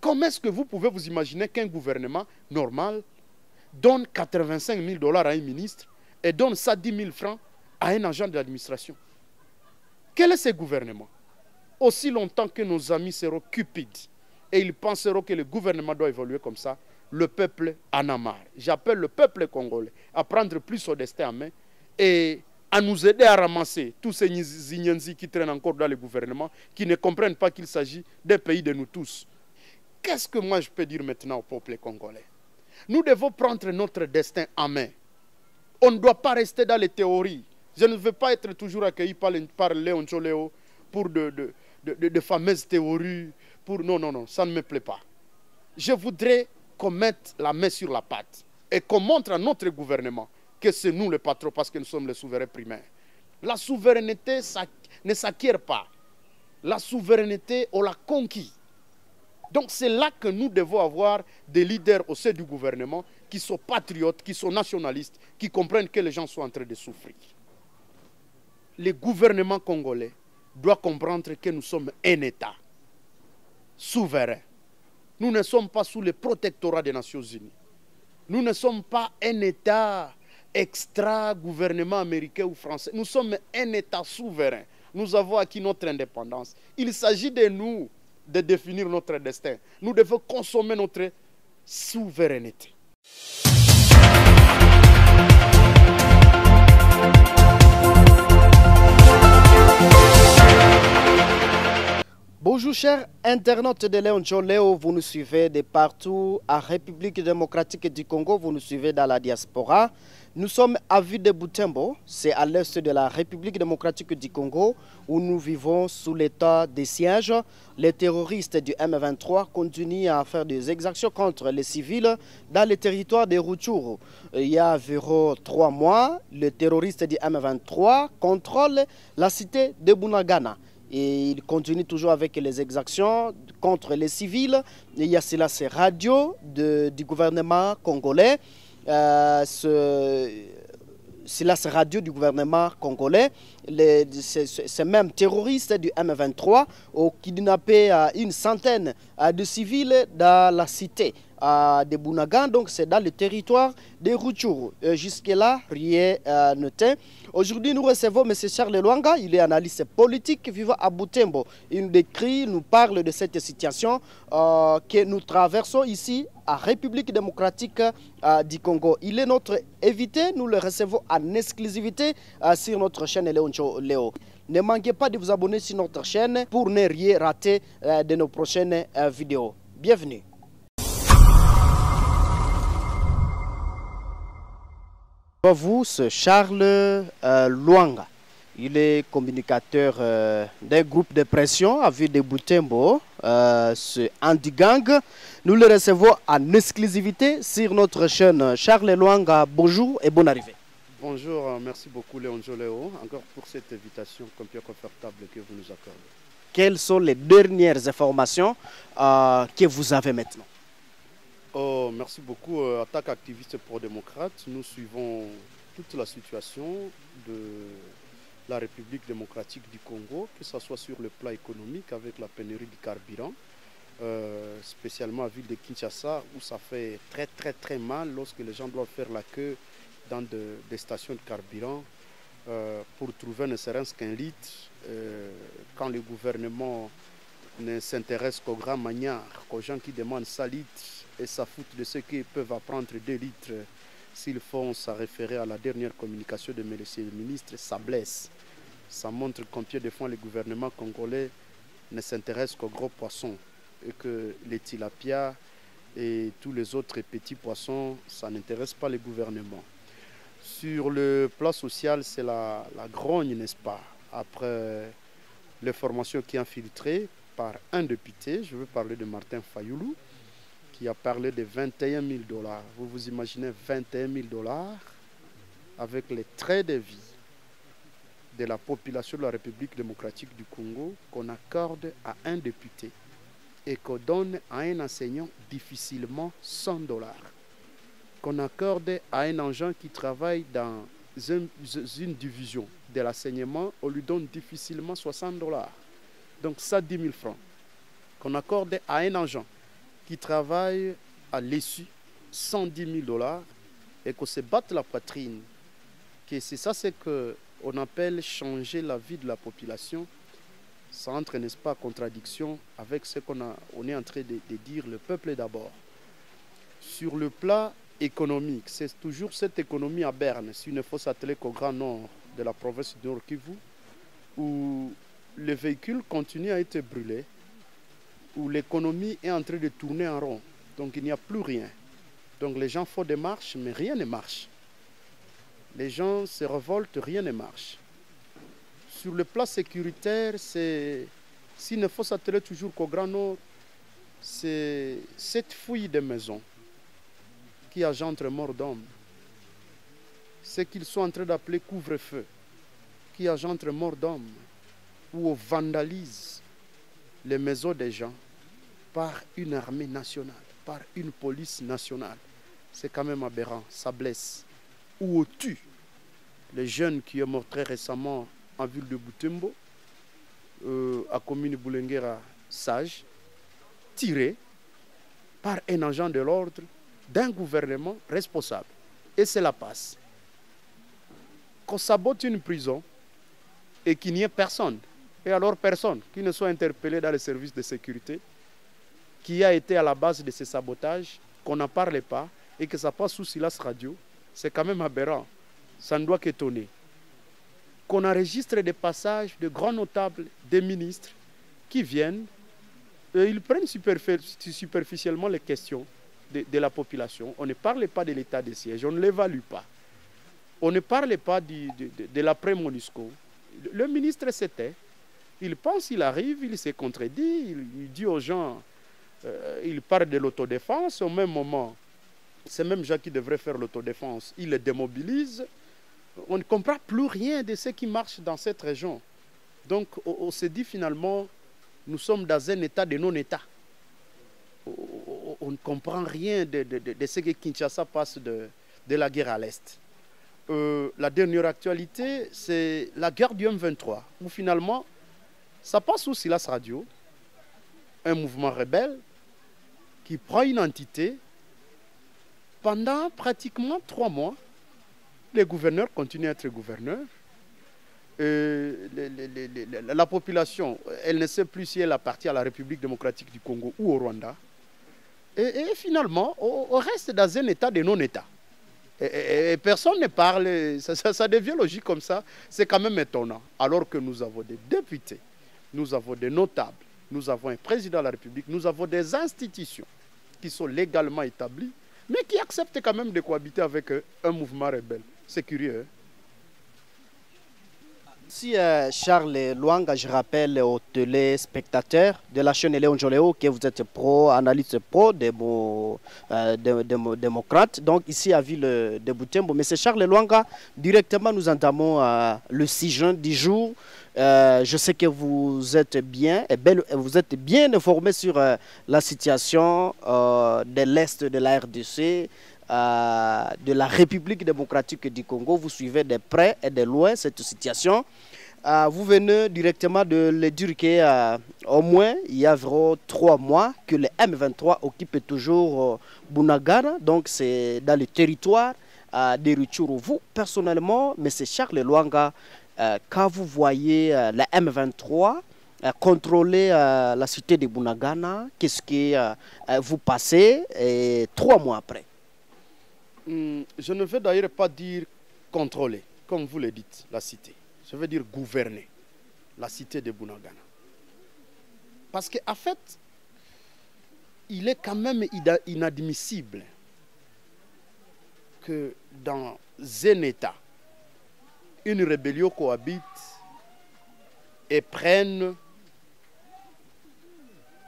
Comment est-ce que vous pouvez vous imaginer qu'un gouvernement normal donne 85 000 $ à un ministre et donne ça 10 000 francs à un agent de l'administration? Quel est ce gouvernement? Aussi longtemps que nos amis seront cupides et ils penseront que le gouvernement doit évoluer comme ça, le peuple en a marre. J'appelle le peuple congolais à prendre plus son destin en main et à nous aider à ramasser tous ces Zinyanzi qui traînent encore dans le gouvernement, qui ne comprennent pas qu'il s'agit d'un pays de nous tous. Qu'est-ce que moi je peux dire maintenant au peuple congolais? Nous devons prendre notre destin en main. On ne doit pas rester dans les théories. Je ne veux pas être toujours accueilli par Léon Choléo pour de fameuses théories. Non, non, non, ça ne me plaît pas. Je voudrais qu'on mette la main sur la pâte et qu'on montre à notre gouvernement que c'est nous les patrons parce que nous sommes les souverains primaires. La souveraineté ne s'acquiert pas. La souveraineté, on l'a conquis. Donc c'est là que nous devons avoir des leaders au sein du gouvernement qui sont patriotes, qui sont nationalistes, qui comprennent que les gens sont en train de souffrir. Le gouvernement congolais doit comprendre que nous sommes un État souverain. Nous ne sommes pas sous le protectorat des Nations Unies. Nous ne sommes pas un État extra-gouvernement américain ou français. Nous sommes un État souverain. Nous avons acquis notre indépendance. Il s'agit de nous de définir notre destin. Nous devons consommer notre souveraineté. Bonjour chers internautes de Léon Choléo, vous nous suivez de partout à République démocratique du Congo, vous nous suivez dans la diaspora. Nous sommes à Ville de Butembo, c'est à l'est de la République démocratique du Congo où nous vivons sous l'état de siège. Les terroristes du M23 continuent à faire des exactions contre les civils dans le territoire de Rutshuru. Il y a environ 3 mois, les terroristes du M23 contrôlent la cité de Bunagana. Et il continue toujours avec les exactions contre les civils. Il y a cela, ces radios du gouvernement congolais. Ces radios du gouvernement congolais. Ces mêmes terroristes du M23 ont kidnappé une centaine de civils dans la cité de Bunagana, donc c'est dans le territoire de Rutshuru. Jusque-là, rien noté. Aujourd'hui, nous recevons M. Charles Lwanga, il est analyste politique vivant à Butembo. Il nous décrit, nous parle de cette situation que nous traversons ici à République démocratique du Congo. Il est notre invité, nous le recevons en exclusivité sur notre chaîne Léon Choléo. Ne manquez pas de vous abonner sur notre chaîne pour ne rien rater de nos prochaines vidéos. Bienvenue. Vous, c'est Charles Lwanga. Il est communicateur d'un groupe de pression à Ville de Butembo, c'est Anti-Gang. Nous le recevons en exclusivité sur notre chaîne. Charles Lwanga, bonjour et bonne arrivée. Bonjour, merci beaucoup Léon Choléo, encore pour cette invitation confortable que vous nous accordez. Quelles sont les dernières informations que vous avez maintenant? Oh, merci beaucoup. Attaque activiste pro-démocrate, nous suivons toute la situation de la République démocratique du Congo, que ce soit sur le plan économique avec la pénurie du carburant, spécialement à la ville de Kinshasa, où ça fait très mal lorsque les gens doivent faire la queue dans des stations de carburant pour trouver ne serait-ce qu'un litre, quand le gouvernement ne s'intéresse qu'aux grands magnards, qu'aux gens qui demandent 100 litres, et ça fout de ceux qui peuvent apprendre 2 litres. S'ils font ça référer à la dernière communication de M. le ministre, ça blesse. Ça montre combien de fois le gouvernement congolais ne s'intéresse qu'aux gros poissons et que les tilapias et tous les autres petits poissons, ça n'intéresse pas le gouvernement. Sur le plan social, c'est la grogne, n'est-ce pas? Après l'information qui est infiltrée par un député, je veux parler de Martin Fayoulou, qui a parlé de 21 000 $. Vous vous imaginez 21 000 $ avec les traits de vie de la population de la République démocratique du Congo qu'on accorde à un député et qu'on donne à un enseignant difficilement 100 $. Qu'on accorde à un agent qui travaille dans une division de l'enseignement, on lui donne difficilement 60 $. Donc ça, 10 000 francs. Qu'on accorde à un agent qui travaillent à l'essu 110 000 dollars et qu'on se batte la poitrine. Que c'est ça, c'est qu'on appelle changer la vie de la population. Ça entre, n'est-ce pas, en contradiction avec ce qu'on est en train de dire, le peuple d'abord. Sur le plan économique, c'est toujours cette économie à Berne, s'il ne faut s'atteler qu'au grand nord de la province de Nord Kivu, où les véhicules continuent à être brûlés, où l'économie est en train de tourner en rond. Donc il n'y a plus rien. Donc les gens font des marches, mais rien ne marche. Les gens se révoltent, rien ne marche. Sur le plan sécuritaire, s'il ne faut s'atteler toujours qu'au Grand Nord, c'est cette fouille des maisons qui engendre mort d'hommes. Ce qu'ils sont en train d'appeler couvre-feu, qui engendre mort d'hommes, où on vandalise les maisons des gens par une armée nationale, par une police nationale. C'est quand même aberrant, ça blesse. Où on tue les jeunes qui sont morts très récemment en ville de Butembo, à commune Boulenguera Sage, tirés par un agent de l'ordre d'un gouvernement responsable. Et c'est la passe. Qu'on sabote une prison et qu'il n'y ait personne, et alors personne qui ne soit interpellé dans les services de sécurité, qui a été à la base de ces sabotages, qu'on n'en parle pas et que ça passe sous silence radio, c'est quand même aberrant. Ça ne doit qu'étonner. Qu'on enregistre des passages de grands notables, des ministres qui viennent et ils prennent superficiellement les questions de la population. On ne parle pas de l'état de siège, on ne l'évalue pas. On ne parle pas de l'après-MONUSCO. Le ministre s'était, il pense, il arrive, il se contredit, il dit aux gens, il parle de l'autodéfense, au même moment, ces mêmes gens qui devraient faire l'autodéfense, il les démobilise. On ne comprend plus rien de ce qui marche dans cette région. Donc, on se dit finalement, nous sommes dans un état de non-état. On ne comprend rien de ce que Kinshasa passe de la guerre à l'Est. La dernière actualité, c'est la guerre du M23, où finalement, ça passe sous silence radio, un mouvement rebelle qui prend une entité pendant pratiquement 3 mois. Les gouverneurs continuent à être gouverneurs. La population, elle ne sait plus si elle appartient à la République démocratique du Congo ou au Rwanda. Et finalement, on reste dans un état de non-état. Et personne ne parle, ça devient logique comme ça. C'est quand même étonnant. Alors que nous avons des députés, nous avons des notables, nous avons un président de la République, nous avons des institutions qui sont légalement établies, mais qui acceptent quand même de cohabiter avec un mouvement rebelle. C'est curieux. Si Charles Luanga, je rappelle aux téléspectateurs de la chaîne Léon Joléo que vous êtes analyste démocrate, donc ici à Ville de Butembo. Mais c'est Charles Luanga, directement nous entamons le 6 juin, 10 jours. Je sais que vous êtes bien informé sur la situation de l'Est de la RDC, de la République démocratique du Congo. Vous suivez de près et de loin cette situation. Vous venez directement de le dire qu'au moins il y a environ 3 mois que le M23 occupe toujours Bunagana, donc c'est dans le territoire de Rutshuru. Vous personnellement, M. Charles Luanga, quand vous voyez le M23 contrôler la cité de Bunagana, qu'est-ce que vous passez 3 mois après? Je ne veux d'ailleurs pas dire contrôler, comme vous le dites, la cité. Je veux dire gouverner la cité de Bunagana. Parce qu'en fait, il est quand même inadmissible que dans un État, une rébellion cohabite et prenne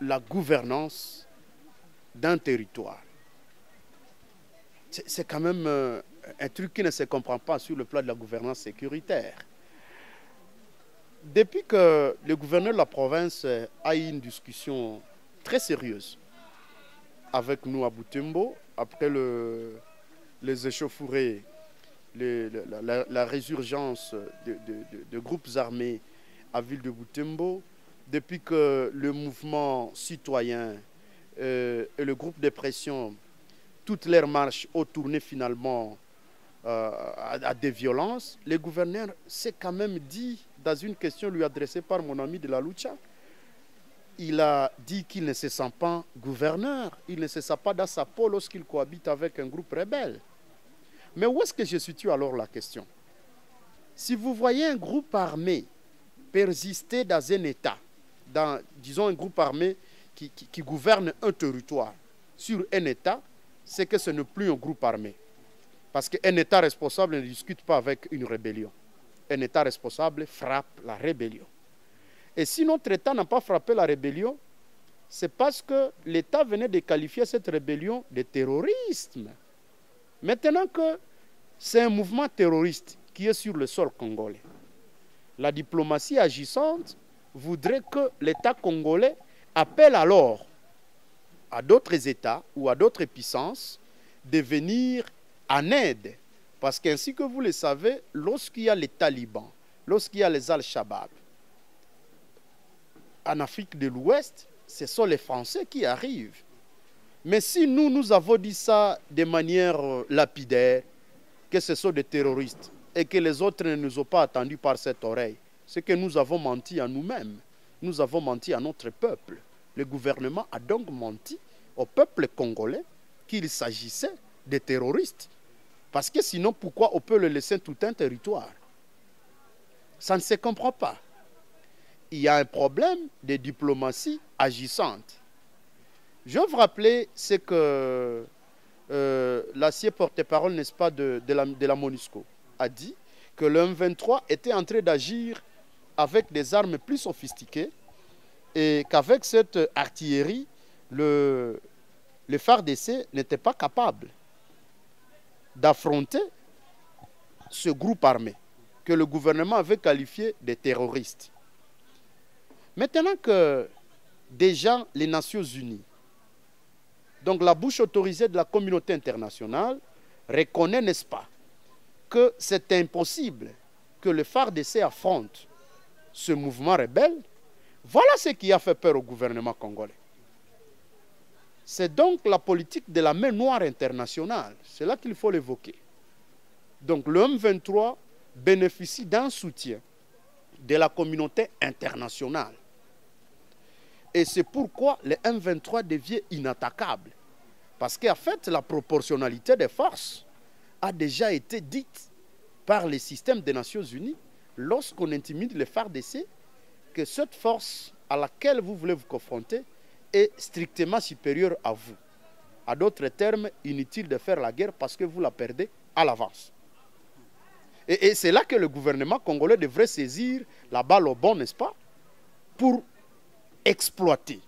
la gouvernance d'un territoire. C'est quand même un truc qui ne se comprend pas sur le plan de la gouvernance sécuritaire. Depuis que le gouverneur de la province a eu une discussion très sérieuse avec nous à Butembo, après les échauffourées, la résurgence de groupes armés à ville de Butembo, depuis que le mouvement citoyen et le groupe de pression, toutes leurs marches ont tourné finalement à des violences, le gouverneur s'est quand même dit, dans une question lui adressée par mon ami de la Lucha, il a dit qu'il ne se sent pas gouverneur, il ne se sent pas dans sa peau lorsqu'il cohabite avec un groupe rebelle. Mais où est-ce que je situe alors la question? Si vous voyez un groupe armé persister dans un État, disons un groupe armé qui gouverne un territoire sur un État, c'est que ce n'est plus un groupe armé. Parce qu'un État responsable ne discute pas avec une rébellion. Un État responsable frappe la rébellion. Et si notre État n'a pas frappé la rébellion, c'est parce que l'État venait de qualifier cette rébellion de terrorisme. Maintenant que c'est un mouvement terroriste qui est sur le sol congolais, la diplomatie agissante voudrait que l'État congolais appelle alors à d'autres États ou à d'autres puissances de venir en aide. Parce qu'ainsi que vous le savez, lorsqu'il y a les talibans, lorsqu'il y a les Al-Shabaab, en Afrique de l'Ouest, ce sont les Français qui arrivent. Mais si nous avons dit ça de manière lapidaire, que ce sont des terroristes, et que les autres ne nous ont pas attendus par cette oreille, c'est que nous avons menti à nous-mêmes. Nous avons menti à notre peuple. Le gouvernement a donc menti au peuple congolais qu'il s'agissait de terroristes. Parce que sinon, pourquoi on peut le laisser tout un territoire? Ça ne se comprend pas. Il y a un problème de diplomatie agissante. Je vais vous rappeler ce que l'ancien porte-parole, n'est-ce pas, de la MONUSCO a dit, que le M23 était en train d'agir avec des armes plus sophistiquées et qu'avec cette artillerie, le FARDC n'était pas capable d'affronter ce groupe armé que le gouvernement avait qualifié de terroristes. Maintenant que déjà les Nations Unies, donc la bouche autorisée de la communauté internationale, reconnaît, n'est-ce pas, que c'est impossible que le FARDC affronte ce mouvement rebelle, voilà ce qui a fait peur au gouvernement congolais. C'est donc la politique de la main noire internationale. C'est là qu'il faut l'évoquer. Donc le M23 bénéficie d'un soutien de la communauté internationale. Et c'est pourquoi le M23 devient inattaquable. Parce qu'en fait, la proportionnalité des forces a déjà été dite par les systèmes des Nations Unies lorsqu'on intimide les FARDC que cette force à laquelle vous voulez vous confronter est strictement supérieure à vous. À d'autres termes, inutile de faire la guerre parce que vous la perdez à l'avance. Et c'est là que le gouvernement congolais devrait saisir la balle au bon, n'est-ce pas, pour exploiter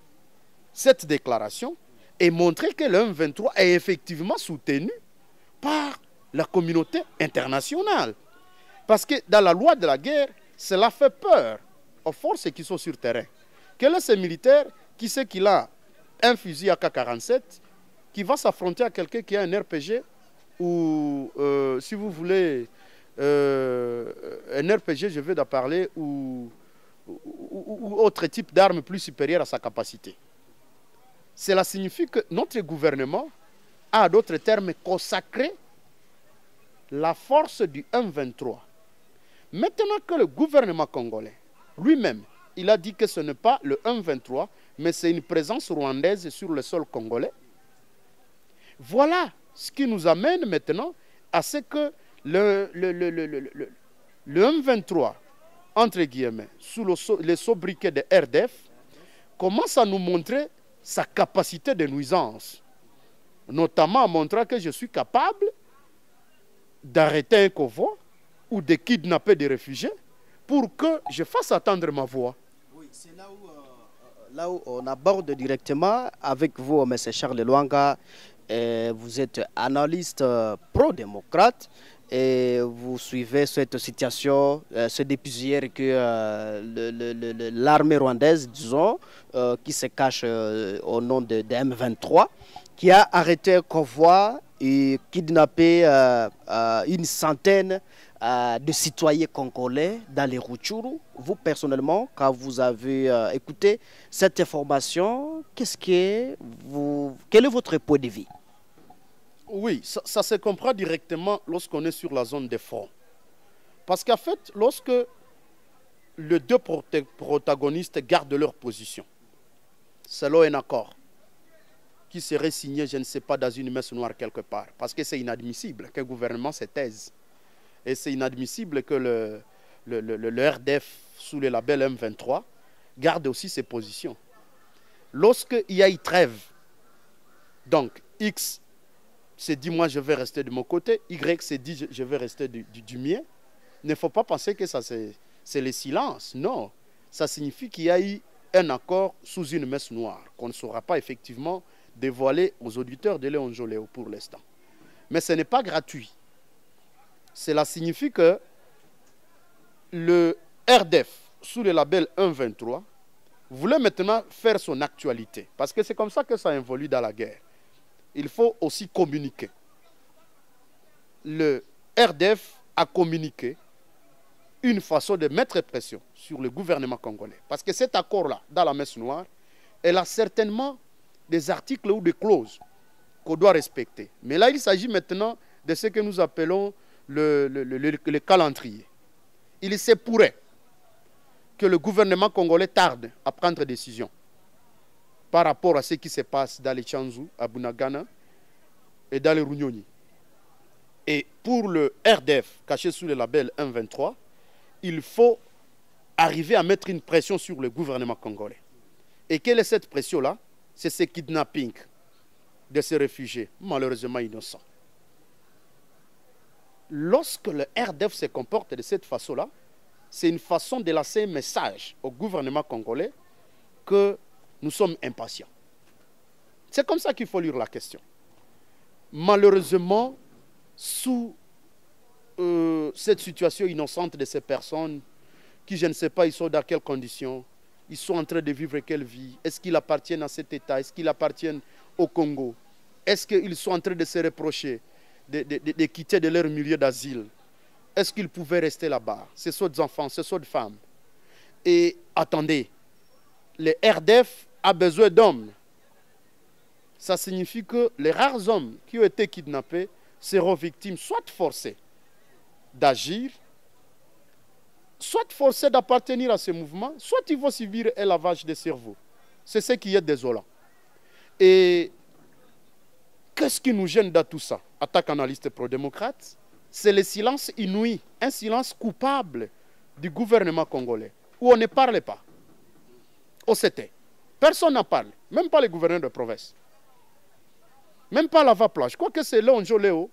cette déclaration et montrer que le M23 est effectivement soutenu par la communauté internationale. Parce que dans la loi de la guerre, cela fait peur aux forces qui sont sur terrain. Quel est ce militaire qui sait qu'il a un fusil AK-47 qui va s'affronter à quelqu'un qui a un RPG ou, si vous voulez, un RPG, je vais d'en parler, ou autre type d'arme plus supérieure à sa capacité. Cela signifie que notre gouvernement a, à d'autres termes, consacré la force du M23. Maintenant que le gouvernement congolais, lui-même, il a dit que ce n'est pas le M23, mais c'est une présence rwandaise sur le sol congolais. Voilà ce qui nous amène maintenant à ce que le M23, entre guillemets, sous le sobriquet de RDF, commence à nous montrer sa capacité de nuisance, notamment en montrant que je suis capable d'arrêter un convoi ou de kidnapper des réfugiés pour que je fasse attendre ma voix. Oui, c'est là où on aborde directement avec vous, M. Charles Lwanga. Vous êtes analyste pro-démocrate et vous suivez cette situation, ce depuis hier que l'armée rwandaise, disons, qui se cache au nom de M23, qui a arrêté un convoi et kidnappé une centaine de citoyens congolais dans les Rutshuru. Vous, personnellement, quand vous avez écouté cette information, quel est votre point de vue? Oui, ça se comprend directement lorsqu'on est sur la zone des fronts. Parce qu'en fait, lorsque les deux protagonistes gardent leur position, selon un accord qui serait signé, je ne sais pas, dans une messe noire quelque part. Parce que c'est inadmissible que le gouvernement se taise. Et c'est inadmissible que le RDF, sous le label M23, garde aussi ses positions. Lorsqu'il y a une trêve, donc X s'est dit, moi je vais rester de mon côté, Y s'est dit, je vais rester du mien, il ne faut pas penser que ça c'est le silence. Non, ça signifie qu'il y a eu un accord sous une messe noire, qu'on ne saura pas effectivement dévoiler aux auditeurs de Léon Joléo pour l'instant. Mais ce n'est pas gratuit. Cela signifie que le RDF, sous le label 123, voulait maintenant faire son actualité. Parce que c'est comme ça que ça évolue dans la guerre. Il faut aussi communiquer. Le RDF a communiqué une façon de mettre pression sur le gouvernement congolais. Parce que cet accord-là, dans la messe noire, elle a certainement des articles ou des clauses qu'on doit respecter. Mais là, il s'agit maintenant de ce que nous appelons le calendrier. Il se pourrait que le gouvernement congolais tarde à prendre des décisions par rapport à ce qui se passe dans les Tchanzu, à Bunagana et dans les Runyoni. Et pour le RDF, caché sous le label 123, il faut arriver à mettre une pression sur le gouvernement congolais. Et quelle est cette pression-là? C'est ce kidnapping de ces réfugiés, malheureusement innocents. Lorsque le RDF se comporte de cette façon-là, c'est une façon de lancer un message au gouvernement congolais que nous sommes impatients. C'est comme ça qu'il faut lire la question. Malheureusement, sous cette situation innocente de ces personnes, qui je ne sais pas, ils sont dans quelles conditions, ils sont en train de vivre quelle vie, est-ce qu'ils appartiennent à cet État, est-ce qu'ils appartiennent au Congo, est-ce qu'ils sont en train de se reprocher de quitter de leur milieu d'asile, est-ce qu'ils pouvaient rester là-bas, ces sortes d'enfants, ces sortes de femmes. Et attendez, le RDF a besoin d'hommes. Ça signifie que les rares hommes qui ont été kidnappés seront victimes, soit forcés d'agir, soit forcés d'appartenir à ce mouvement, soit ils vont subir un lavage de cerveau. C'est ce qui est désolant. Et qu'est-ce qui nous gêne dans tout ça? Attaque analyste pro-démocrate, c'est le silence inouï, un silence coupable du gouvernement congolais, où on ne parle pas. On s'était. Personne n'en parle, même pas les gouverneurs de province. Même pas l'ava-plage. Quoique c'est Léon Joléo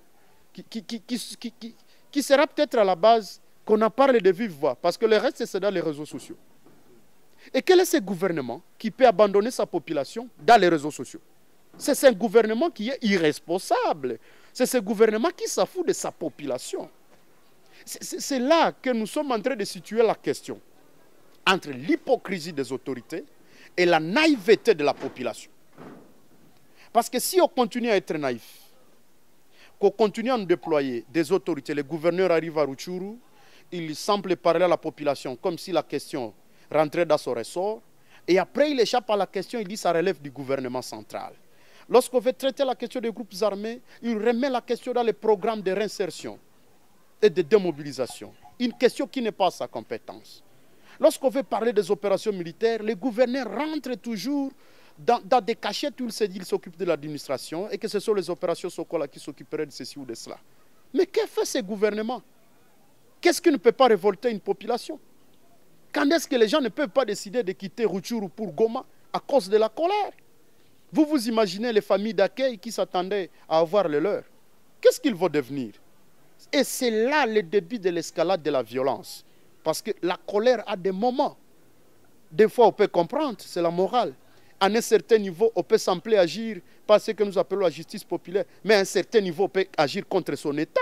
qui sera peut-être à la base qu'on en parle de vive voix, parce que le reste, c'est dans les réseaux sociaux. Et quel est ce gouvernement qui peut abandonner sa population dans les réseaux sociaux? C'est un gouvernement qui est irresponsable. C'est ce gouvernement qui s'en fout de sa population. C'est là que nous sommes en train de situer la question entre l'hypocrisie des autorités et la naïveté de la population. Parce que si on continue à être naïf, qu'on continue à nous déployer des autorités, les gouverneurs arrivent à Rutshuru, ils semblent parler à la population comme si la question rentrait dans son ressort, et après il échappe à la question, il dit que ça relève du gouvernement central. Lorsqu'on veut traiter la question des groupes armés, il remet la question dans les programmes de réinsertion et de démobilisation. Une question qui n'est pas à sa compétence. Lorsqu'on veut parler des opérations militaires, les gouverneurs rentrent toujours dans des cachettes où il se dit qu'ils s'occupent de l'administration et que ce sont les opérations Sokola qui s'occuperaient de ceci ou de cela. Mais que fait ce gouvernement? Qu'est-ce qui ne peut pas révolter une population? Quand est-ce que les gens ne peuvent pas décider de quitter Rutshuru pour Goma à cause de la colère? Vous vous imaginez les familles d'accueil qui s'attendaient à avoir le leur. Qu'est-ce qu'ils vont devenir? Et c'est là le début de l'escalade de la violence. Parce que la colère a des moments. Des fois, on peut comprendre, c'est la morale. À un certain niveau, on peut sembler agir par ce que nous appelons la justice populaire. Mais à un certain niveau, on peut agir contre son État.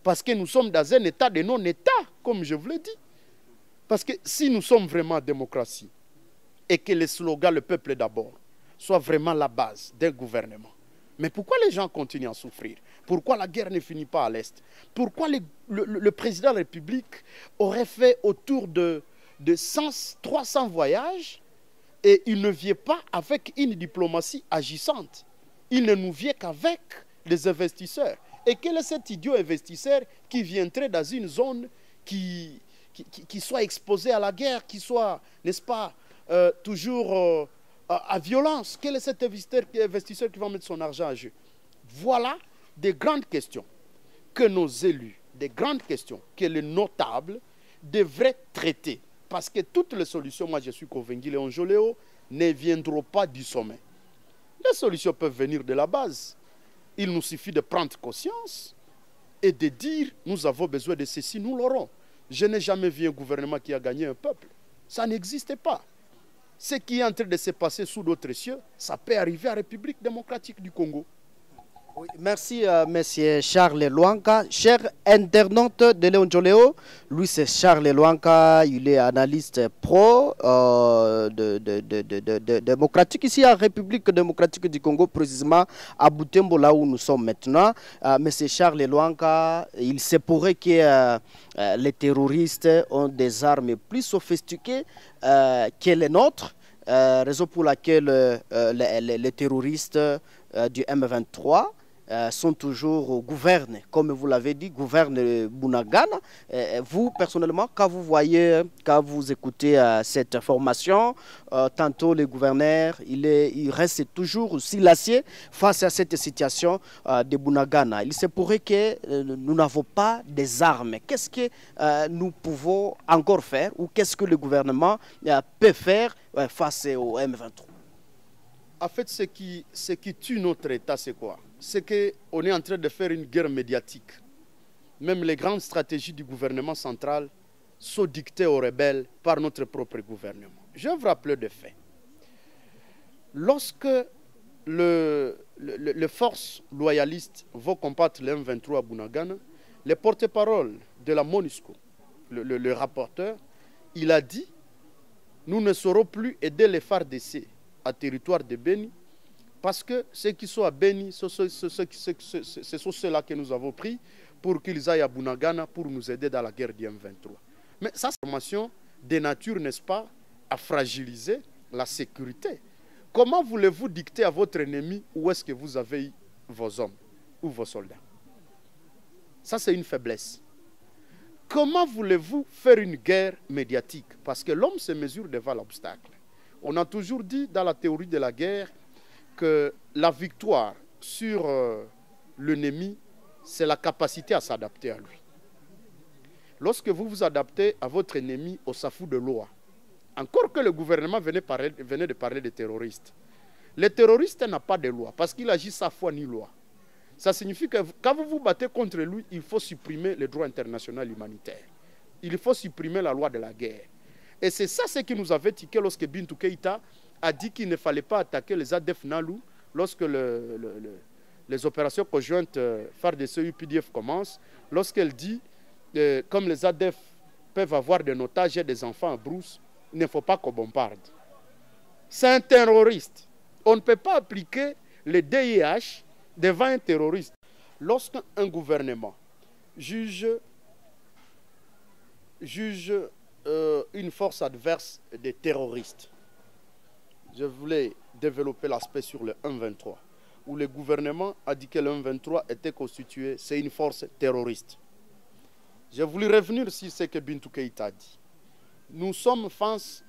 Parce que nous sommes dans un État de non-État, comme je vous l'ai dit. Parce que si nous sommes vraiment en démocratie, et que le slogan « le peuple d'abord » soit vraiment la base d'un gouvernement, Mais pourquoi les gens continuent à souffrir? Pourquoi la guerre ne finit pas à l'Est? Pourquoi le président de la République aurait fait autour de 100, 300 voyages et il ne vient pas avec une diplomatie agissante? Il ne nous vient qu'avec les investisseurs. Et quel est cet idiot investisseur qui viendrait dans une zone qui soit exposée à la guerre, qui soit, n'est-ce pas, toujours à violence? Quel est cet investisseur qui va mettre son argent à jeu? Voilà des grandes questions que nos élus, des grandes questions que les notables devraient traiter. Parce que toutes les solutions, moi je suis convaincu, Léon Joléo, ne viendront pas du sommet. Les solutions peuvent venir de la base. Il nous suffit de prendre conscience et de dire, nous avons besoin de ceci, nous l'aurons. Je n'ai jamais vu un gouvernement qui a gagné un peuple. Ça n'existait pas. Ce qui est en train de se passer sous d'autres cieux, ça peut arriver à la République démocratique du Congo. Oui, merci, monsieur Charles Luanka. Cher internaute de Léon Joléo, lui c'est Charles Luanka, il est analyste pro démocratique ici à République démocratique du Congo, précisément à Butembo, là où nous sommes maintenant. Monsieur Charles Luanka, il se pourrait que les terroristes ont des armes plus sophistiquées que les nôtres, raison pour laquelle les terroristes du M23 sont toujours gouvernent, comme vous l'avez dit, gouvernent Bunagana. Vous, personnellement, quand vous voyez, quand vous écoutez cette formation, tantôt le gouverneur, il reste toujours silencieux face à cette situation de Bunagana. Il se pourrait que nous n'avons pas des armes. Qu'est-ce que nous pouvons encore faire ou qu'est-ce que le gouvernement peut faire face au M23? En fait, ce qui tue notre État, c'est quoi? C'est qu'on est en train de faire une guerre médiatique. Même les grandes stratégies du gouvernement central sont dictées aux rebelles par notre propre gouvernement. Je vais vous rappeler des faits. Lorsque les forces loyalistes vont combattre le M23 à Bunagana, le porte-parole de la MONUSCO, le rapporteur, il a dit « Nous ne saurons plus aider les FARDC à territoire de Beni, parce que ceux qui sont à Beni, ce sont ceux-là que nous avons pris pour qu'ils aillent à Bunagana pour nous aider dans la guerre du M23. » Mais ça, c'est une formation de nature, n'est-ce pas, à fragiliser la sécurité. Comment voulez-vous dicter à votre ennemi où est-ce que vous avez vos hommes ou vos soldats? Ça, c'est une faiblesse. Comment voulez-vous faire une guerre médiatique? Parce que l'homme se mesure devant l'obstacle. On a toujours dit dans la théorie de la guerre que la victoire sur l'ennemi, c'est la capacité à s'adapter à lui. Lorsque vous vous adaptez à votre ennemi au safou de loi, encore que le gouvernement venait de parler des terroristes, les terroristes n'ont pas de loi parce qu'il agit sans foi ni loi. Ça signifie que quand vous vous battez contre lui, il faut supprimer le droit international humanitaire. Il faut supprimer la loi de la guerre. Et c'est ça ce qui nous avait tiqué lorsque Bintou Keïta a dit qu'il ne fallait pas attaquer les ADF Nalou lorsque les opérations conjointes FARDC-UPDF commencent. Lorsqu'elle dit, comme les ADF peuvent avoir des otages et des enfants à brousse, il ne faut pas qu'on bombarde. C'est un terroriste. On ne peut pas appliquer le DIH devant un terroriste. Lorsqu'un gouvernement juge une force adverse des terroristes, je voulais développer l'aspect sur le M23, où le gouvernement a dit que le M23 était constitué, c'est une force terroriste. Je voulais revenir sur ce que Bintou Keïta a dit. Nous sommes face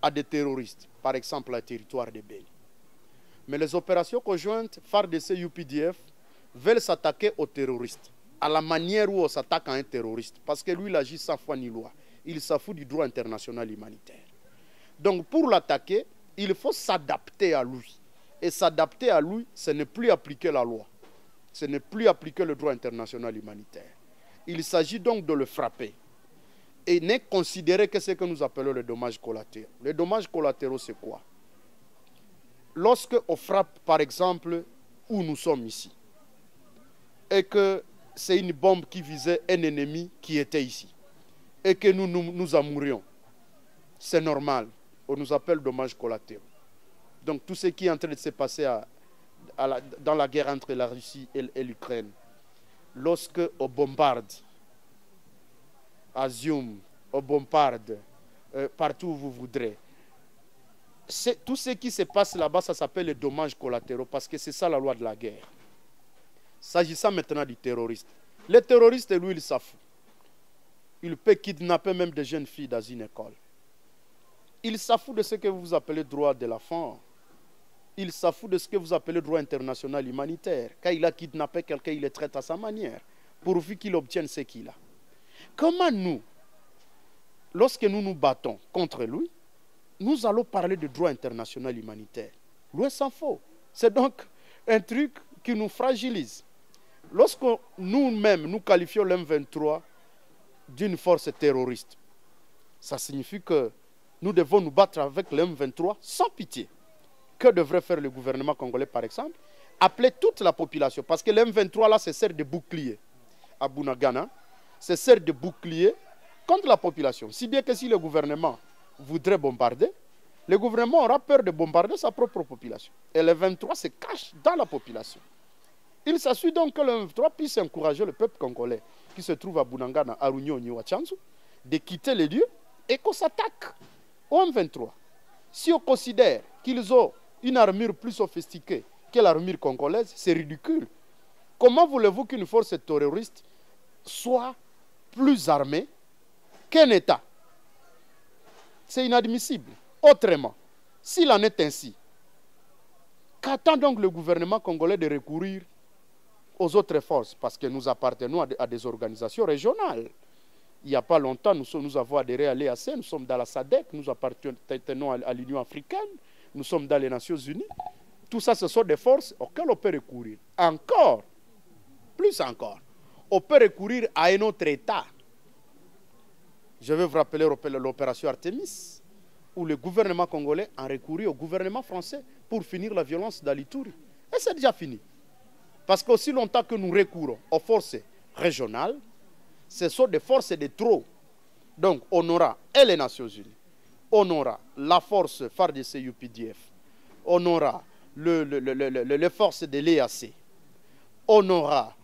à des terroristes, par exemple le territoire de Beni. Mais les opérations conjointes FARDC-UPDF veulent s'attaquer aux terroristes, à la manière où on s'attaque à un terroriste, parce que lui, il agit sans foi ni loi. Il s'affout du droit international humanitaire. Donc, pour l'attaquer, il faut s'adapter à lui. Et s'adapter à lui, ce n'est plus appliquer la loi. Ce n'est plus appliquer le droit international humanitaire. Il s'agit donc de le frapper. Et ne considérer que ce que nous appelons les dommages collatéraux. Les dommages collatéraux, c'est quoi? Lorsque on frappe, par exemple, où nous sommes ici, et que c'est une bombe qui visait un ennemi qui était ici, et que nous amourions, c'est normal. On nous appelle dommages collatéraux. Donc tout ce qui est en train de se passer dans la guerre entre la Russie et l'Ukraine, lorsque on bombarde Azium, on bombarde partout où vous voudrez, tout ce qui se passe là-bas, ça s'appelle les dommages collatéraux, parce que c'est ça la loi de la guerre. S'agissant maintenant du terroriste, les terroristes, lui, il s'en fout. Il peut kidnapper même des jeunes filles dans une école. Il s'en fout de ce que vous appelez droit de l'enfant. Il s'en fout de ce que vous appelez droit international humanitaire. Quand il a kidnappé quelqu'un, il le traite à sa manière, pourvu qu'il obtienne ce qu'il a. Comment nous, lorsque nous nous battons contre lui, nous allons parler de droit international humanitaire? Loin s'en faut. C'est donc un truc qui nous fragilise. Lorsque nous-mêmes, nous qualifions l'M23 d'une force terroriste, ça signifie que nous devons nous battre avec l'M23 sans pitié. Que devrait faire le gouvernement congolais, par exemple? Appeler toute la population, parce que l'M23 là, se sert de bouclier à Bunagana, se sert de bouclier contre la population. Si bien que si le gouvernement voudrait bombarder, le gouvernement aura peur de bombarder sa propre population. Et le 23 se cache dans la population. Il s'assuit donc que le 23 puisse encourager le peuple congolais qui se trouve à Bunagana, à Runyonyi ou à Tchanzu, de quitter les lieux et qu'on s'attaque au M23. Si on considère qu'ils ont une armure plus sophistiquée que l'armure congolaise, c'est ridicule. Comment voulez-vous qu'une force terroriste soit plus armée qu'un État? C'est inadmissible. Autrement, s'il en est ainsi, qu'attend donc le gouvernement congolais de recourir aux autres forces? Parce que nous appartenons à des organisations régionales. Il n'y a pas longtemps, nous avons adhéré à l'EAC, nous sommes dans la SADC, nous appartenons à l'Union africaine, nous sommes dans les Nations Unies. Tout ça, ce sont des forces auxquelles on peut recourir. Encore, plus encore, on peut recourir à un autre État. Je vais vous rappeler l'opération Artemis, où le gouvernement congolais a recouru au gouvernement français pour finir la violence d'Alituri. Et c'est déjà fini. Parce qu'aussi longtemps que nous recourons aux forces régionales, ce sont des forces de trop. Donc, on aura et les Nations Unies, on aura la force FARDC-UPDF, on aura les forces de l'EAC, on aura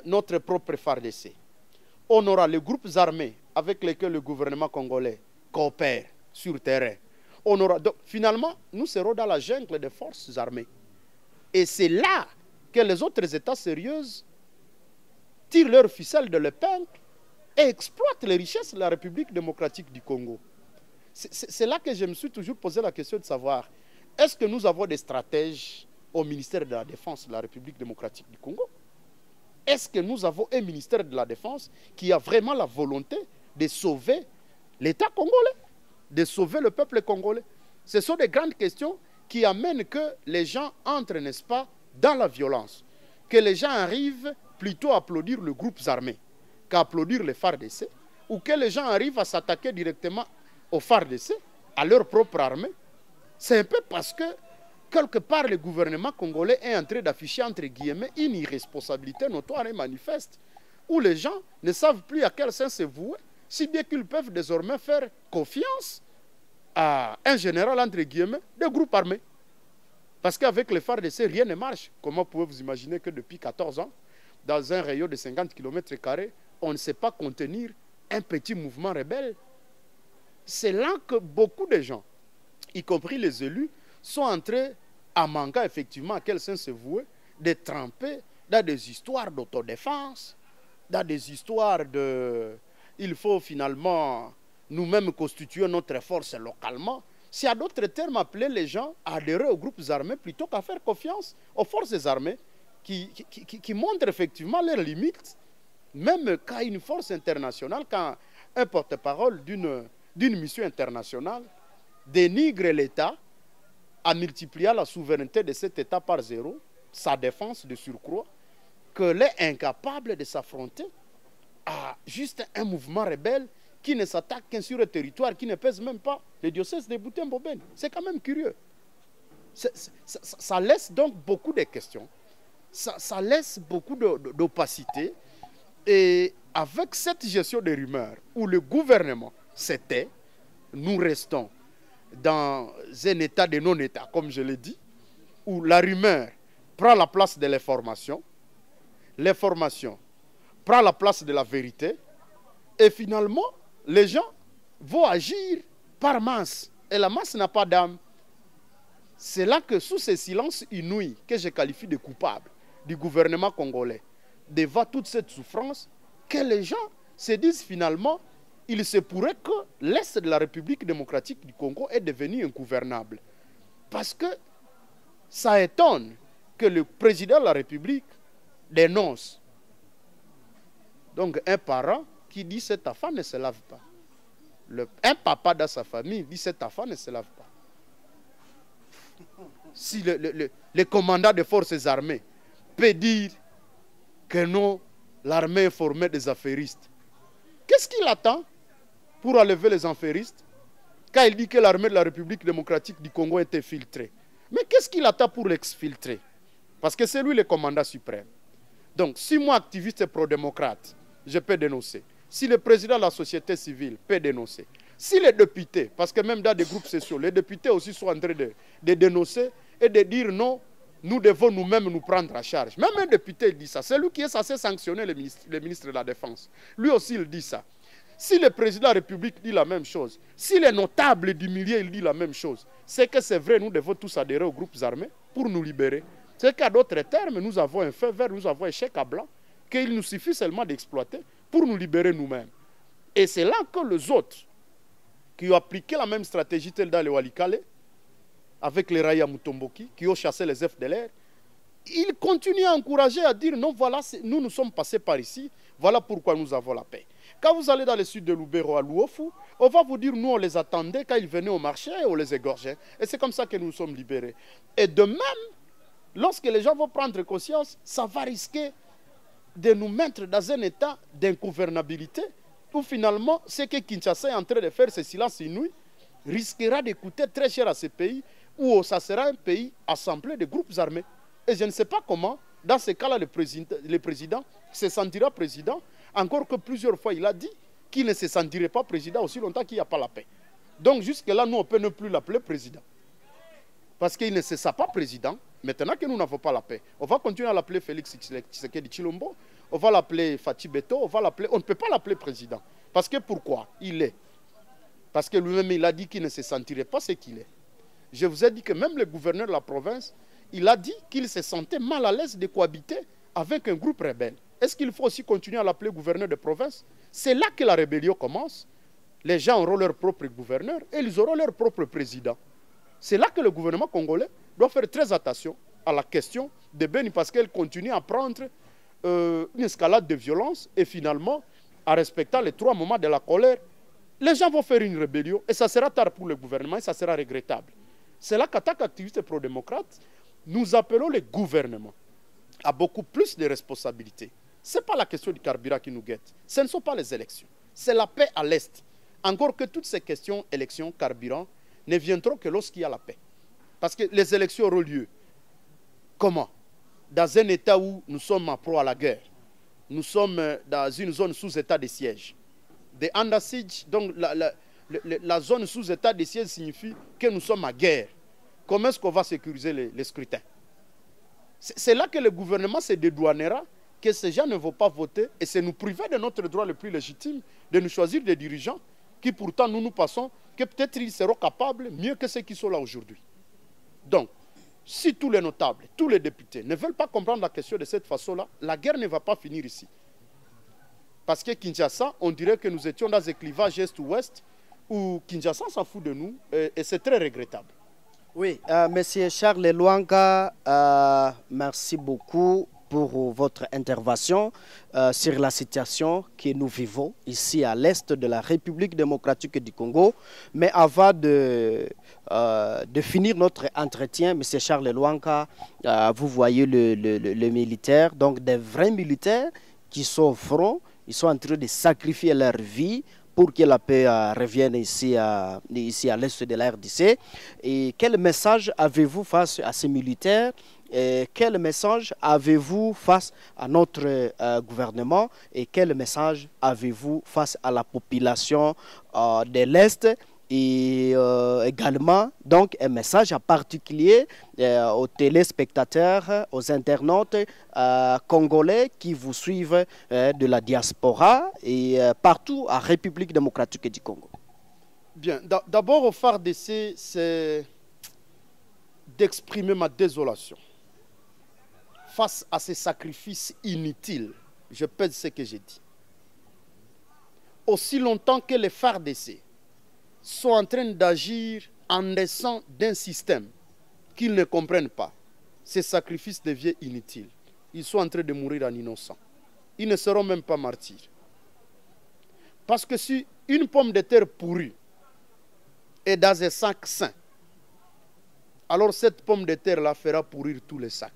notre propre FARDC, on aura les groupes armés avec lesquels le gouvernement congolais coopère sur terrain. On aura, donc, finalement, nous serons dans la jungle des forces armées. Et c'est là que les autres États sérieux tirent leurs ficelles de l'épingle et exploitent les richesses de la République démocratique du Congo. C'est là que je me suis toujours posé la question de savoir, est-ce que nous avons des stratèges au ministère de la Défense de la République démocratique du Congo? Est-ce que nous avons un ministère de la Défense qui a vraiment la volonté de sauver l'État congolais, de sauver le peuple congolais? Ce sont des grandes questions qui amènent que les gens entrent, n'est-ce pas, dans la violence. Que les gens arrivent plutôt à applaudir les groupes armés qu'à applaudir les FARDC, ou que les gens arrivent à s'attaquer directement aux FARDC, à leur propre armée. C'est un peu parce que, quelque part, le gouvernement congolais est en train d'afficher, entre guillemets, une irresponsabilité notoire et manifeste, où les gens ne savent plus à quel sens se vouer, si bien qu'ils peuvent désormais faire confiance à un général, entre guillemets, de groupe armé. Parce qu'avec les FARDC, rien ne marche. Comment pouvez-vous imaginer que depuis 14 ans, dans un rayon de 50 km², on ne sait pas contenir un petit mouvement rebelle? C'est là que beaucoup de gens, y compris les élus, sont entrés, à manquer effectivement à quel sens se vouer, de tremper dans des histoires d'autodéfense, dans des histoires de... Il faut finalement nous-mêmes constituer notre force localement. C'est à d'autres termes appeler les gens à adhérer aux groupes armés plutôt qu'à faire confiance aux forces armées qui montrent effectivement leurs limites, même quand une force internationale, quand un porte-parole d'une mission internationale dénigre l'État en multipliant la souveraineté de cet État par zéro, sa défense de surcroît, qu'elle est incapable de s'affronter à juste un mouvement rebelle qui ne s'attaque qu'un sur le territoire, qui ne pèse même pas le diocèse de Butembo-Beni. C'est quand même curieux. Ça laisse donc beaucoup de questions. Ça laisse beaucoup d'opacité. Et avec cette gestion des rumeurs, où le gouvernement s'était, nous restons dans un état de non-état, comme je l'ai dit, où la rumeur prend la place de l'information prend la place de la vérité, et finalement, les gens vont agir par masse, et la masse n'a pas d'âme. C'est là que, sous ces silences inouïs, que je qualifie de coupables du gouvernement congolais, devant toute cette souffrance, que les gens se disent finalement, il se pourrait que l'Est de la République démocratique du Congo est devenu ingouvernable. Parce que ça étonne que le président de la République dénonce. Donc un parent qui dit cet enfant ne se lave pas. Un papa dans sa famille dit cet enfant ne se lave pas. Si le commandant des forces armées peut dire que non, l'armée est formée des affairistes, qu'est-ce qu'il attend pour enlever les affairistes quand il dit que l'armée de la République démocratique du Congo est infiltrée? Mais qu'est-ce qu'il attend pour l'exfiltrer? Parce que c'est lui le commandant suprême. Donc, si moi, activiste et pro-démocrate, je peux dénoncer. Si le président de la société civile peut dénoncer. Si les députés, parce que même dans des groupes sociaux, les députés aussi sont en train de dénoncer et de dire non, nous devons nous-mêmes nous prendre à charge. Même un député il dit ça. C'est lui qui est censé sanctionner le ministre de la Défense. Lui aussi, il dit ça. Si le président de la République dit la même chose, si les notables du milieu il dit la même chose, c'est que c'est vrai, nous devons tous adhérer aux groupes armés pour nous libérer. C'est qu'à d'autres termes, nous avons un feu vert, nous avons un chèque à blanc, qu'il nous suffit seulement d'exploiter pour nous libérer nous-mêmes. Et c'est là que les autres, qui ont appliqué la même stratégie telle dans le Walikale, avec les Raya Mutomboki, qui ont chassé les FDLR, ils continuent à encourager, à dire non, voilà, nous sommes passés par ici, voilà pourquoi nous avons la paix. Quand vous allez dans le sud de Lubero, à Luofu, on va vous dire, nous on les attendait quand ils venaient au marché, on les égorgeait. Et c'est comme ça que nous sommes libérés. Et de même, lorsque les gens vont prendre conscience, ça va risquer de nous mettre dans un état d'ingouvernabilité, où finalement, ce que Kinshasa est en train de faire, ce silence inouï, risquera de coûter très cher à ce pays, où ça sera un pays assemblé de groupes armés. Et je ne sais pas comment, dans ce cas-là, le président se sentira président, encore que plusieurs fois il a dit qu'il ne se sentirait pas président aussi longtemps qu'il n'y a pas la paix. Donc jusque-là, nous, on ne peut ne plus l'appeler président. Parce qu'il ne se sent pas président, maintenant que nous n'avons pas la paix. On va continuer à l'appeler Félix Tshisekedi Tshilombo, on va l'appeler Fatih Beto, on ne peut pas l'appeler président. Parce que pourquoi? Il est. Parce que lui-même, il a dit qu'il ne se sentirait pas ce qu'il est. Je vous ai dit que même le gouverneur de la province, il a dit qu'il se sentait mal à l'aise de cohabiter avec un groupe rebelle. Est-ce qu'il faut aussi continuer à l'appeler gouverneur de province? C'est là que la rébellion commence. Les gens auront leur propre gouverneur et ils auront leur propre président. C'est là que le gouvernement congolais doit faire très attention à la question de Beni, parce qu'elle continue à prendre une escalade de violence et finalement, en respectant les 3 moments de la colère, les gens vont faire une rébellion et ça sera tard pour le gouvernement et ça sera regrettable. C'est là qu'en tant qu'activistes pro-démocrates, nous appelons le gouvernement à beaucoup plus de responsabilités. Ce n'est pas la question du carburant qui nous guette. Ce ne sont pas les élections. C'est la paix à l'Est. Encore que toutes ces questions, élections, carburant, ne viendront que lorsqu'il y a la paix. Parce que les élections auront lieu. Comment? Dans un état où nous sommes en proie à la guerre. Nous sommes dans une zone sous état de siège. The under siege, donc la zone sous état de siège signifie que nous sommes en guerre. Comment est-ce qu'on va sécuriser les scrutins? C'est là que le gouvernement se dédouanera que ces gens ne vont pas voter et c'est nous priver de notre droit le plus légitime de nous choisir des dirigeants qui pourtant nous passons, que peut-être ils seront capables mieux que ceux qui sont là aujourd'hui. Donc, si tous les notables, tous les députés ne veulent pas comprendre la question de cette façon-là, la guerre ne va pas finir ici. Parce que Kinshasa, on dirait que nous étions dans un clivage est-ouest où Kinshasa s'en fout de nous et c'est très regrettable. Oui, Monsieur Charles Lwanga, merci beaucoup pour votre intervention sur la situation que nous vivons ici à l'est de la République démocratique du Congo. Mais avant de finir notre entretien, M. Charles Lwanga, vous voyez le militaire, donc des vrais militaires qui sont au front, ils sont en train de sacrifier leur vie pour que la paix revienne ici à l'est de la RDC. Et quel message avez-vous face à ces militaires? Et quel message avez-vous face à notre gouvernement? Et quel message avez-vous face à la population de l'Est et également donc un message en particulier aux téléspectateurs, aux internautes congolais qui vous suivent de la diaspora et partout en République démocratique du Congo. Bien, d'abord au FARDC, c'est d'exprimer ma désolation face à ces sacrifices inutiles. Je pèse ce que j'ai dit. Aussi longtemps que les FARDC sont en train d'agir en descendant d'un système qu'ils ne comprennent pas, ces sacrifices deviennent inutiles. Ils sont en train de mourir en innocents. Ils ne seront même pas martyrs. Parce que si une pomme de terre pourrie est dans un sac sain, alors cette pomme de terre-là fera pourrir tous les sacs.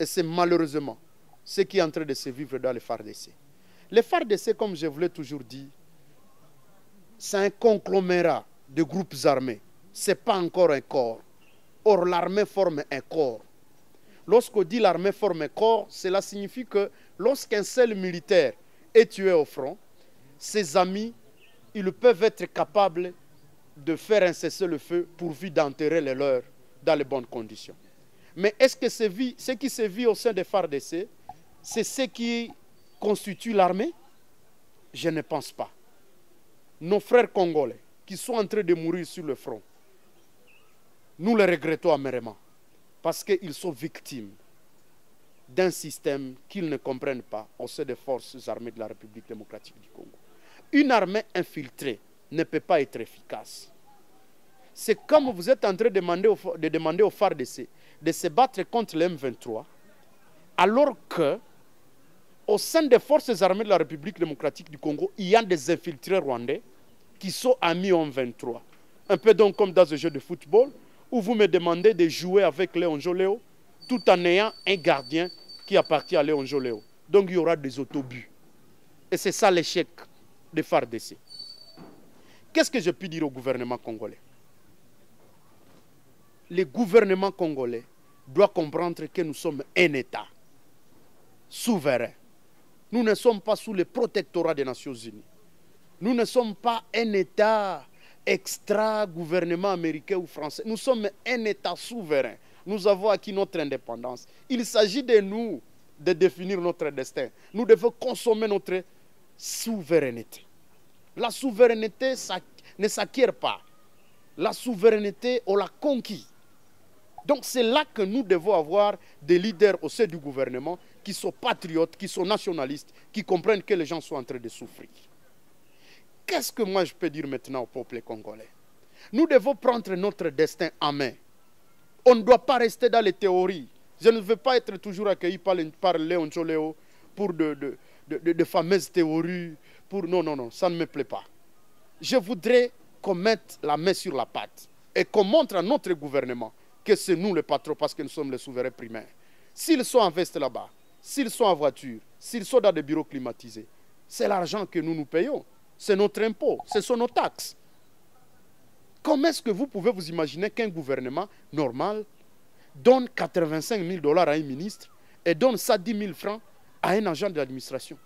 Et c'est malheureusement ce qui est en train de se vivre dans les FARDC. Les FARDC, comme je vous l'ai toujours dit, c'est un conglomérat de groupes armés. Ce n'est pas encore un corps. Or, l'armée forme un corps. Lorsqu'on dit l'armée forme un corps, cela signifie que lorsqu'un seul militaire est tué au front, ses amis, ils peuvent être capables de faire un cessez-le-feu pourvu d'enterrer les leurs dans les bonnes conditions. Mais est-ce que ce qui se vit au sein des FARDC, c'est ce qui constitue l'armée? Je ne pense pas. Nos frères congolais qui sont en train de mourir sur le front, nous les regrettons amèrement parce qu'ils sont victimes d'un système qu'ils ne comprennent pas au sein des forces armées de la République démocratique du Congo. Une armée infiltrée ne peut pas être efficace. C'est comme vous êtes en train de demander aux FARDC de se battre contre le M23, alors que au sein des forces armées de la République démocratique du Congo, il y a des infiltrés rwandais qui sont amis au M23. Un peu donc comme dans un jeu de football, où vous me demandez de jouer avec Léon Joléo, tout en ayant un gardien qui appartient à Léon Joléo. Donc il y aura des autobuts. Et c'est ça l'échec des FARDC. Qu'est-ce que je puis dire au gouvernement congolais? Le gouvernement congolais doit comprendre que nous sommes un État souverain. Nous ne sommes pas sous le protectorat des Nations Unies. Nous ne sommes pas un État extra-gouvernement américain ou français. Nous sommes un État souverain. Nous avons acquis notre indépendance. Il s'agit de nous de définir notre destin. Nous devons consommer notre souveraineté. La souveraineté ne s'acquiert pas. La souveraineté, on l'a conquis. Donc c'est là que nous devons avoir des leaders au sein du gouvernement qui sont patriotes, qui sont nationalistes, qui comprennent que les gens sont en train de souffrir. Qu'est-ce que moi je peux dire maintenant au peuple congolais? Nous devons prendre notre destin en main. On ne doit pas rester dans les théories. Je ne veux pas être toujours accueilli par Léon Joléo pour de fameuses théories. Non, non, non, ça ne me plaît pas. Je voudrais qu'on mette la main sur la pâte et qu'on montre à notre gouvernement que c'est nous les patrons parce que nous sommes les souverains primaires. S'ils sont en veste là-bas, s'ils sont en voiture, s'ils sont dans des bureaux climatisés, c'est l'argent que nous payons. C'est notre impôt, ce sont nos taxes. Comment est-ce que vous pouvez vous imaginer qu'un gouvernement normal donne 85 000 $ à un ministre et donne 110 000 francs à un agent de l'administration?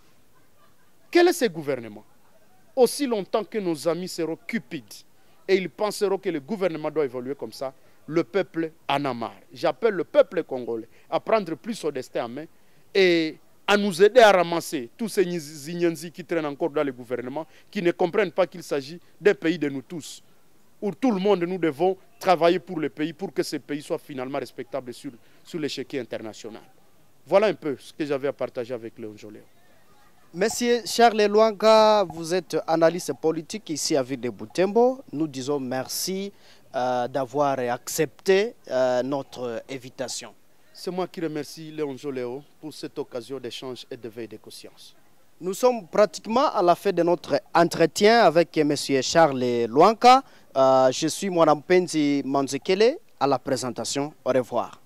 Quel est ce gouvernement? Aussi longtemps que nos amis seront cupides et ils penseront que le gouvernement doit évoluer comme ça, le peuple en a marre. J'appelle le peuple congolais à prendre plus son destin en main et à nous aider à ramasser tous ces Zinyanzi qui traînent encore dans le gouvernement, qui ne comprennent pas qu'il s'agit d'un pays de nous tous, où tout le monde, nous devons travailler pour le pays, pour que ce pays soit finalement respectable sur l'échiquier international. Voilà un peu ce que j'avais à partager avec Léon Joléo. Monsieur Charles Lwanga, vous êtes analyste politique ici à Ville de Butembo. Nous disons merci d'avoir accepté notre invitation. C'est moi qui remercie Léon Joléo pour cette occasion d'échange et de veille de conscience. Nous sommes pratiquement à la fin de notre entretien avec M. Charles Lwanga. Je suis Mwanampenzi Manzekele à la présentation. Au revoir.